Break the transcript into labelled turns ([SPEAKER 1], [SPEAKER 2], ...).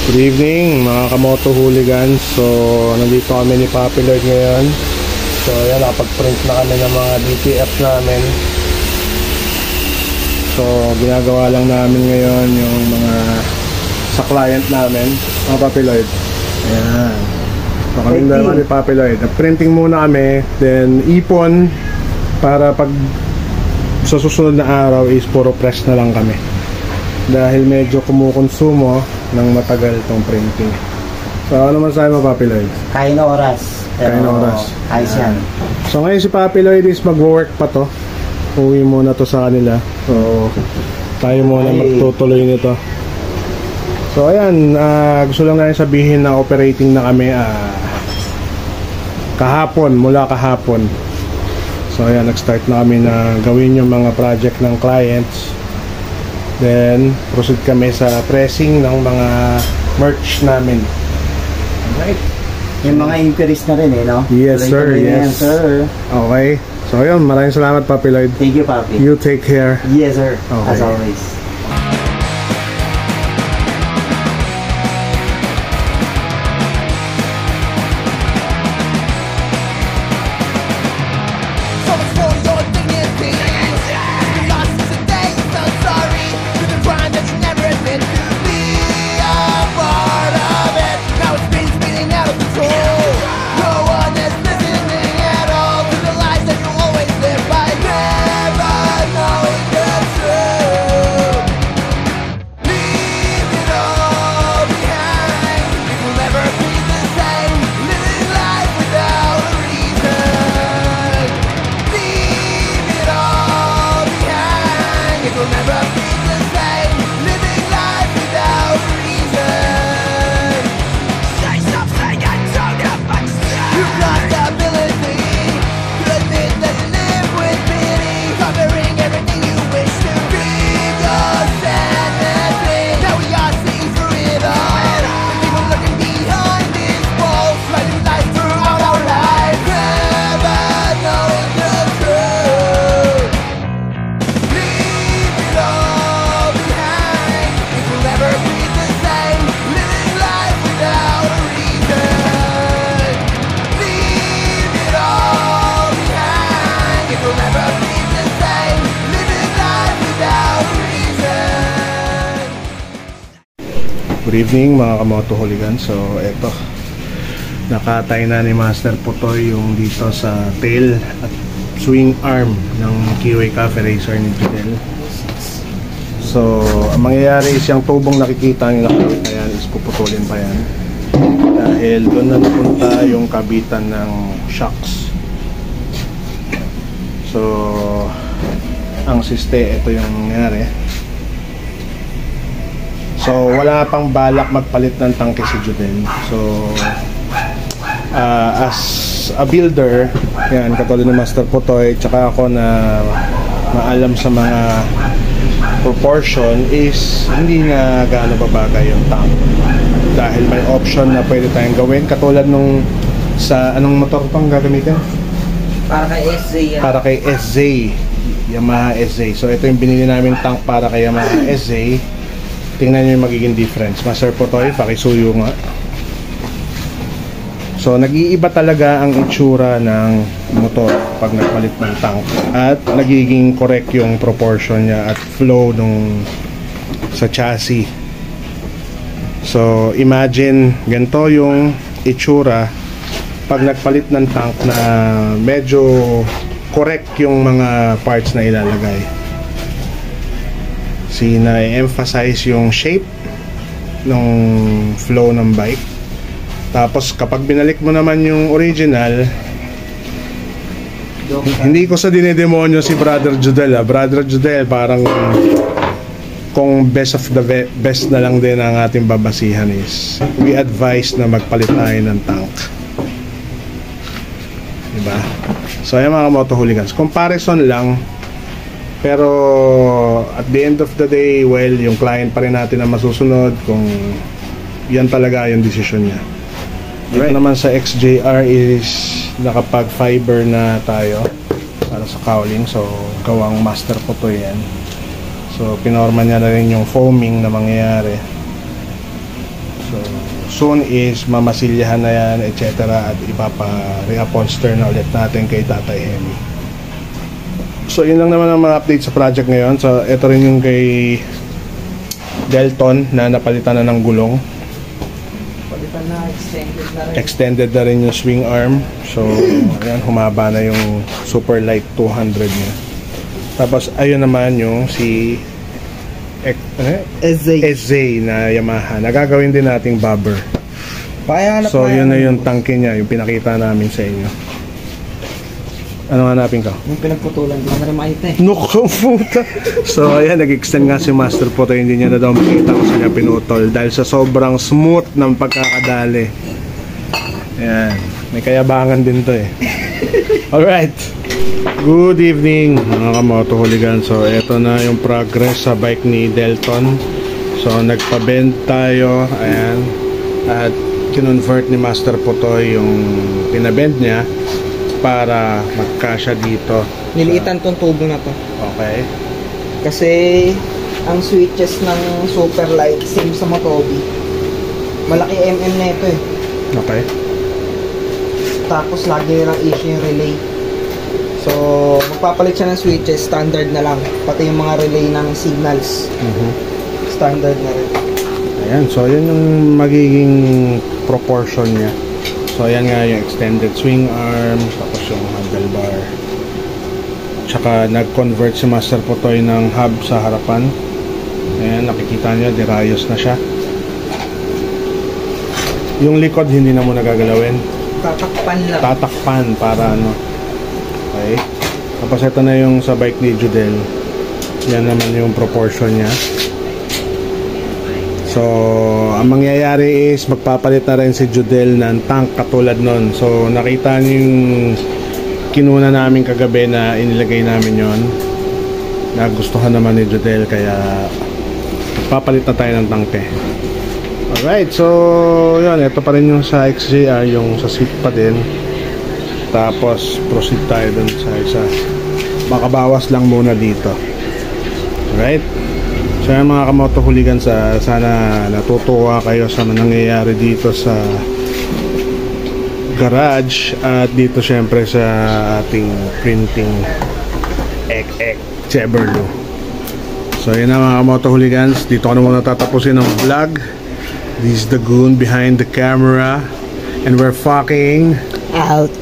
[SPEAKER 1] Good evening mga kamoto hooligans. So nandito kami ni Papi Lloyd ngayon. So ayan, nakapag-print na kami ng mga DTF namin. So ginagawa lang namin ngayon yung mga sa client namin, mga Papi Lloyd. Ayan. So kami dalawa ni Papi Lloyd, printing muna kami, then ipon para pag sa susunod na araw is puro press na lang kami. Dahil medyo kumukonsumo ng matagal itong printing. So ano man sa'yo mo, Papi Lloyd?
[SPEAKER 2] Kaya na oras.
[SPEAKER 1] Kaya na oras.
[SPEAKER 2] Ayos yan.
[SPEAKER 1] So ngayon si Papi Lloyd is mag-work pa to. Uwi muna to sa kanila. So tayo muna magtutuloy nito. So ayan, gusto lang natin sabihin na operating na kami kahapon, mula kahapon. So ayan, nag-start na kami na gawin yung mga project ng clients. Then proceed kami sa pressing ng mga merch namin. Alright.
[SPEAKER 2] Yung mga inquiries na rin no?
[SPEAKER 1] Yes sir, yes.
[SPEAKER 2] Yan, sir.
[SPEAKER 1] Okay. So ayun, maraming salamat Papi Lloyd.
[SPEAKER 2] Thank you, Papi.
[SPEAKER 1] You take care.
[SPEAKER 2] Yes sir,
[SPEAKER 1] okay.
[SPEAKER 2] As always.
[SPEAKER 1] Good evening mga kamoto hooligans. So eto, nakatay na ni Master Putoy yung dito sa tail at swing arm ng Kiwi Cafe Racer ni Judel. So ang mangyayari is yung tubong nakikita nyo nakakita yan is puputulin pa yan dahil doon na napunta yung kabitan ng shocks. So ang siste, ito yung nangyari. So wala pang balak magpalit ng tangke si Judel. So as a builder, yan, katulad ni Master Putoy, tsaka ako na maalam sa mga proportion, is hindi na gaano babagay yung tank dahil may option na pwede tayong gawin katulad nung sa anong motor pang gagamitin?
[SPEAKER 2] Para kay SZ yan. Para
[SPEAKER 1] kay SZ, Yamaha SZ. So ito yung binili namin tank para kay Yamaha SZ. Tingnan nyo yung magiging difference. Master Putoy, pakisuyo nga. So nag-iiba talaga ang itsura ng motor pag nagpalit ng tank at nagiging correct yung proportion niya at flow nung sa chassis. So imagine ganito yung itsura pag nagpalit ng tank na medyo correct yung mga parts na ilalagay. Na-emphasize yung shape ng flow ng bike. Tapos kapag binalik mo naman yung original, hindi ko sa dinedemonyo si Brother Judel. Brother Judel, parang kung best of the best na lang din ang ating babasihan is we advise na magpalit tayo ng tank. Diba? So ayan mga moto hooligans, comparison lang. Pero at the end of the day, well, yung client pa rin natin ang masusunod kung yan talaga yung desisyon niya. Right. Ito naman sa XJR is nakapag fiber na tayo para sa cowling. So gawang Master Putoy yan. So pinorma niya na rin yung foaming na mangyayari. So soon is mamasilyahan na yan, etc. At ipapa-reupholster na ulit natin kay Tatay Hemi. So yun lang naman ang mga update sa project ngayon. So ito rin yung kay Delton na napalitan na ng gulong.
[SPEAKER 2] Palitan na,
[SPEAKER 1] Extended na rin yung swing arm. So ayan, humaba na yung super light 200 niya. Tapos ayun naman yung si SZ na Yamaha. Nagagawin din nating bobber. So yun na yung tangke niya, yung pinakita namin sa inyo. Ano hanapin ka?
[SPEAKER 2] Yung pinagputulan, di ko na rin makita eh.
[SPEAKER 1] Naku, puta. So ayan, nag-extend nga si Master Poto. Hindi niya na daw makita kung saan niya pinutol dahil sa sobrang smooth ng pagkakadali. Ayan, may kayabangan din to eh. Alright, good evening mga kamoto hooligan. So eto na yung progress sa bike ni Delton. So nagpa-bend tayo. Ayan, at kinonvert ni Master Potoy yung pinabend niya para magkasya dito.
[SPEAKER 2] Niliitan tong tubo na to.
[SPEAKER 1] Okay.
[SPEAKER 2] Kasi ang switches ng super light, same sa Motobi. Malaki mm na ito eh.
[SPEAKER 1] Okay.
[SPEAKER 2] Tapos lagi nilang issue yung relay. So, magpapalit siya ng switches, standard na lang. Pati yung mga relay ng signals. Standard na rin.
[SPEAKER 1] Ayan, so yun yung magiging proportion niya. So ayan nga yung extended swing arm, tapos yung handlebar. Tsaka nag-convert si Master Potoy ng hub sa harapan. Ayan, nakikita nyo, dirayos na siya. Yung likod hindi na muna gagalawin.
[SPEAKER 2] Tatakpan lang.
[SPEAKER 1] Tatakpan para ano. Okay. Tapos ito na yung sa bike ni Judel. Yan naman yung proportion niya. So, ang mangyayari is magpapalit na rin si Judel ng tank katulad nun. So, nakita niyo yung kinuna namin kagabi na inilagay namin yon. Nagustuhan naman ni Judel kaya magpapalit na tayo ng tangke. Alright, so yun, ito pa rin yung sa XJR, yung sa seat pa din. Tapos, proceed tayo dun sa isa. Makabawas lang muna dito. Alright. So yan mga kamoto hooligan, sana natutuwa kayo sa nangyayari dito sa garage at dito syempre sa ating printing Cheverlo. So yun na mga kamoto hooligans, dito ko na muna tatapusin ang vlog. This is the goon behind the camera and we're fucking
[SPEAKER 2] out.